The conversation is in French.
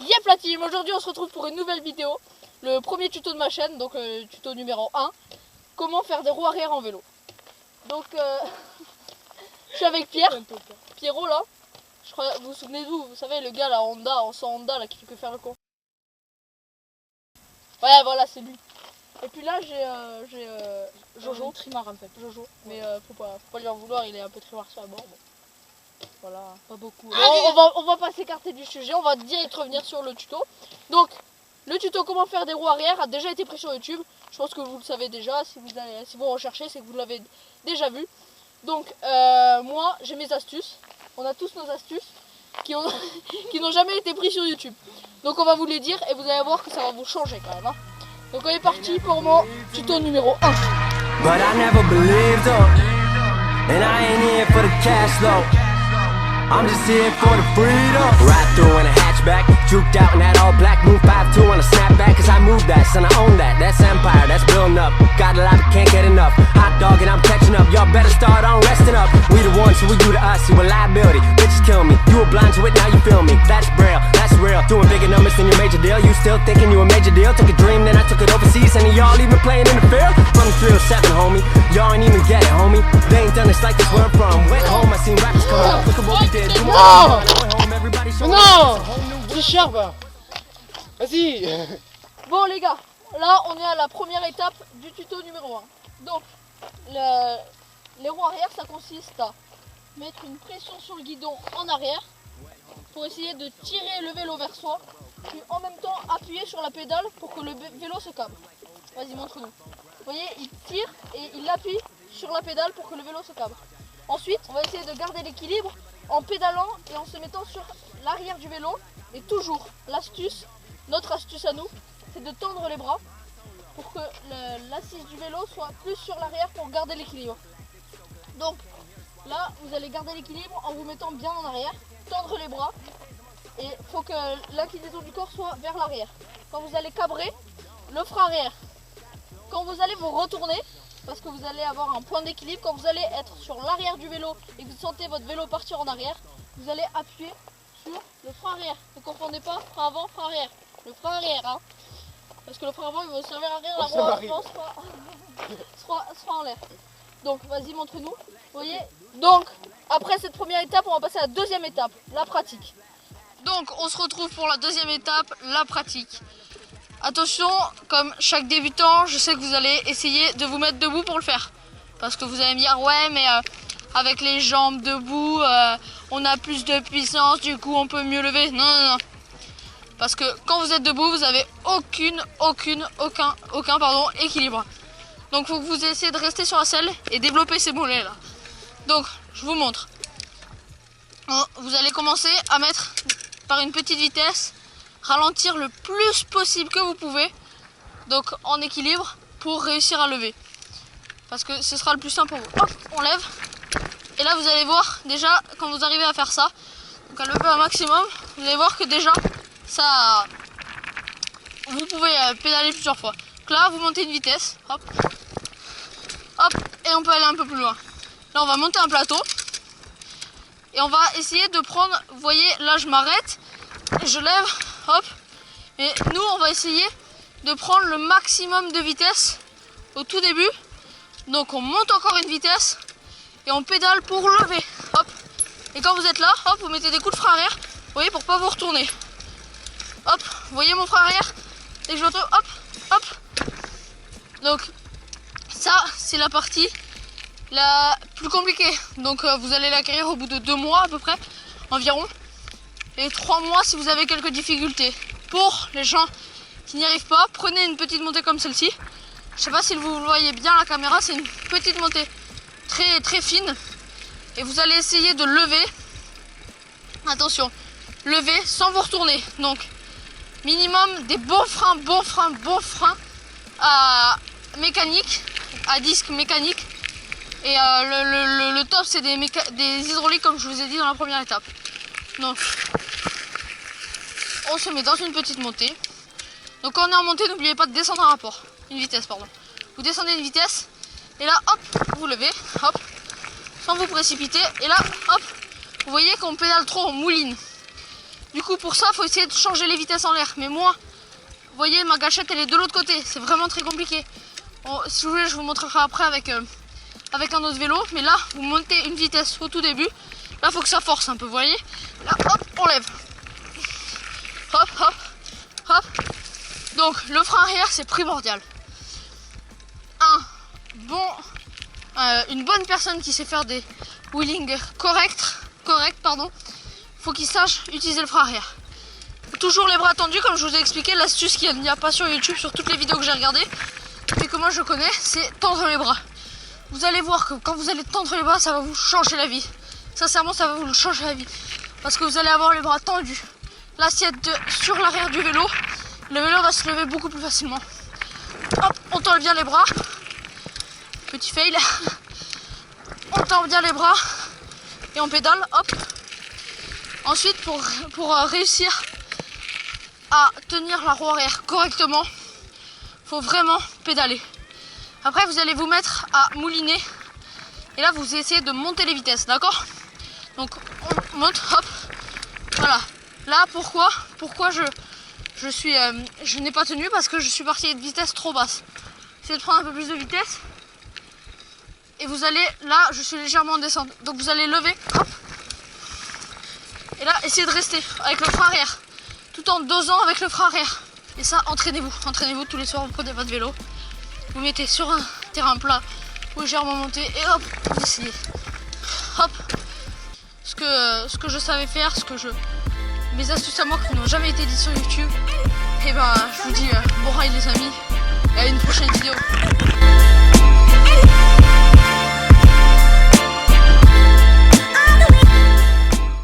Yep la team, aujourd'hui on se retrouve pour une nouvelle vidéo. Le premier tuto de ma chaîne, donc tuto numéro 1. Comment faire des roues arrière en vélo. Donc je suis avec Pierre, Pierrot là. Je crois, vous vous souvenez d'où? Vous savez le gars là, Honda, sans Honda là qui fait que faire le con. Ouais voilà c'est lui. Et puis là j'ai Jojo. Trimar en fait. Jojo, mais faut pas lui en vouloir, il est un peu trimar sur la bord. Bon. Voilà, pas beaucoup. On va pas s'écarter du sujet, on va direct revenir sur le tuto. Donc, le tuto comment faire des roues arrière a déjà été pris sur YouTube. Je pense que vous le savez déjà, si vous recherchez, c'est que vous l'avez déjà vu. Donc, moi, j'ai mes astuces. On a tous nos astuces qui n'ont jamais été pris sur YouTube. Donc, on va vous les dire et vous allez voir que ça va vous changer quand même. Hein. Donc, on est parti pour mon tuto numéro 1. But I never believed her, and I ain't here for the cash though. I'm just here for the freedom. Ride through in a hatchback, juked out in that all black. Move 5'2" on a snapback, cause I move that, son I own that. That's empire, that's building up. Got a lot but can't get enough. Hot dog and I'm catching up. Y'all better start on resting up. We the ones who we do to us, you a liability. Bitches kill me, you were blind to it, now you feel me. That's braille, that's real. Doing bigger numbers than your major deal. You still thinking you a major deal? Took a dream, then I took it overseas. And y'all even playing in the field? From the 307, homie. Y'all ain't even get it, homie. They ain't done this like this where I'm from. Went home, I seen rappers coming up. Look at what we did. Non, non, tricheur va. Vas-y. Bon les gars, là on est à la première étape du tuto numéro 1. Donc, les roues arrière ça consiste à mettre une pression sur le guidon en arrière pour essayer de tirer le vélo vers soi, puis en même temps appuyer sur la pédale pour que le vélo se cabre. Vas-y montre-nous. Vous voyez, il tire et il appuie sur la pédale pour que le vélo se cabre. Ensuite, on va essayer de garder l'équilibre en pédalant et en se mettant sur l'arrière du vélo. Et toujours, l'astuce, notre astuce à nous, c'est de tendre les bras pour que l'assise du vélo soit plus sur l'arrière pour garder l'équilibre. Donc là, vous allez garder l'équilibre en vous mettant bien en arrière, tendre les bras et il faut que l'inclinaison du corps soit vers l'arrière. Quand vous allez cabrer, le frein arrière. Quand vous allez vous retourner, parce que vous allez avoir un point d'équilibre, quand vous allez être sur l'arrière du vélo et que vous sentez votre vélo partir en arrière, vous allez appuyer sur le frein arrière. Ne confondez pas frein avant, frein arrière. Le frein arrière, hein. Parce que le frein avant il va servir à rien, la roue avant sera en l'air. Donc vas-y montre-nous. Vous voyez. Donc après cette première étape, on va passer à la deuxième étape, la pratique. Donc on se retrouve pour la deuxième étape, la pratique. Attention, comme chaque débutant, je sais que vous allez essayer de vous mettre debout pour le faire. Parce que vous allez me dire, ouais, mais avec les jambes debout, on a plus de puissance, du coup on peut mieux lever. Non, non, non. Parce que quand vous êtes debout, vous avez aucun équilibre. Donc il faut que vous essayez de rester sur la selle et développer ces mollets là. Donc, je vous montre. Vous allez commencer à mettre par une petite vitesse, ralentir le plus possible que vous pouvez, donc en équilibre pour réussir à lever, parce que ce sera le plus simple pour vous. Hop, on lève et là vous allez voir déjà quand vous arrivez à faire ça, donc à lever un maximum, vous allez voir que déjà ça, vous pouvez pédaler plusieurs fois. Donc là vous montez une vitesse, hop, hop, et on peut aller un peu plus loin. Là on va monter un plateau et on va essayer de prendre, vous voyez là je m'arrête, je lève, hop, et nous on va essayer de prendre le maximum de vitesse au tout début. Donc on monte encore une vitesse et on pédale pour lever, hop. Et quand vous êtes là, hop, vous mettez des coups de frein arrière, vous voyez, pour pas vous retourner. Hop, vous voyez mon frein arrière, et je retourne, hop, hop. Donc ça c'est la partie la plus compliquée. Donc vous allez l'acquérir au bout de 2 mois à peu près, environ. Et 3 mois si vous avez quelques difficultés. Pour les gens qui n'y arrivent pas, prenez une petite montée comme celle-ci. Je sais pas si vous le voyez bien à la caméra, c'est une petite montée très très fine. Et vous allez essayer de lever. Attention, lever sans vous retourner. Donc minimum des bons freins à mécanique, à disque mécanique. Et le top c'est des hydrauliques comme je vous ai dit dans la première étape. Donc on se met dans une petite montée. Donc quand on est en montée, n'oubliez pas de descendre un rapport. Une vitesse, pardon. Vous descendez une vitesse. Et là, hop, vous levez. Hop. Sans vous précipiter. Et là, hop. Vous voyez qu'on pédale trop, on mouline. Du coup, pour ça, il faut essayer de changer les vitesses en l'air. Mais moi, vous voyez, ma gâchette, elle est de l'autre côté. C'est vraiment très compliqué. Bon, si vous voulez, je vous montrerai après avec un autre vélo. Mais là, vous montez une vitesse au tout début. Là, il faut que ça force un peu, vous voyez. Là, hop, on lève. Hop, hop, hop. Donc, le frein arrière, c'est primordial. Une bonne personne qui sait faire des wheelings corrects, faut qu'il sache utiliser le frein arrière. Toujours les bras tendus, comme je vous ai expliqué, l'astuce qu'il n'y a pas sur YouTube, sur toutes les vidéos que j'ai regardées, et que moi je connais, c'est tendre les bras. Vous allez voir que quand vous allez tendre les bras, ça va vous changer la vie. Sincèrement, ça va vous changer la vie. Parce que vous allez avoir les bras tendus. L'assiette sur l'arrière du vélo, le vélo va se lever beaucoup plus facilement. Hop, on tend bien les bras. Petit fail. On tend bien les bras et on pédale, hop. Ensuite, pour réussir à tenir la roue arrière correctement, il faut vraiment pédaler. Après, vous allez vous mettre à mouliner et là, vous essayez de monter les vitesses, d'accord? Donc, on monte, hop. Voilà. Là, pourquoi je n'ai pas tenu? Parce que je suis parti à une vitesse trop basse. Essayez de prendre un peu plus de vitesse. Et vous allez, là, je suis légèrement en descente. Donc vous allez lever, hop. Et là, essayez de rester avec le frein arrière. Tout en dosant avec le frein arrière. Et ça, entraînez-vous. Entraînez-vous tous les soirs, vous prenez votre vélo. Vous mettez sur un terrain plat, ou légèrement monté, et hop, vous essayez. Hop. Ce que je savais faire, mes astuces à moi qui n'ont jamais été dites sur YouTube. Et ben, je vous dis bon ride les amis. Et à une prochaine vidéo.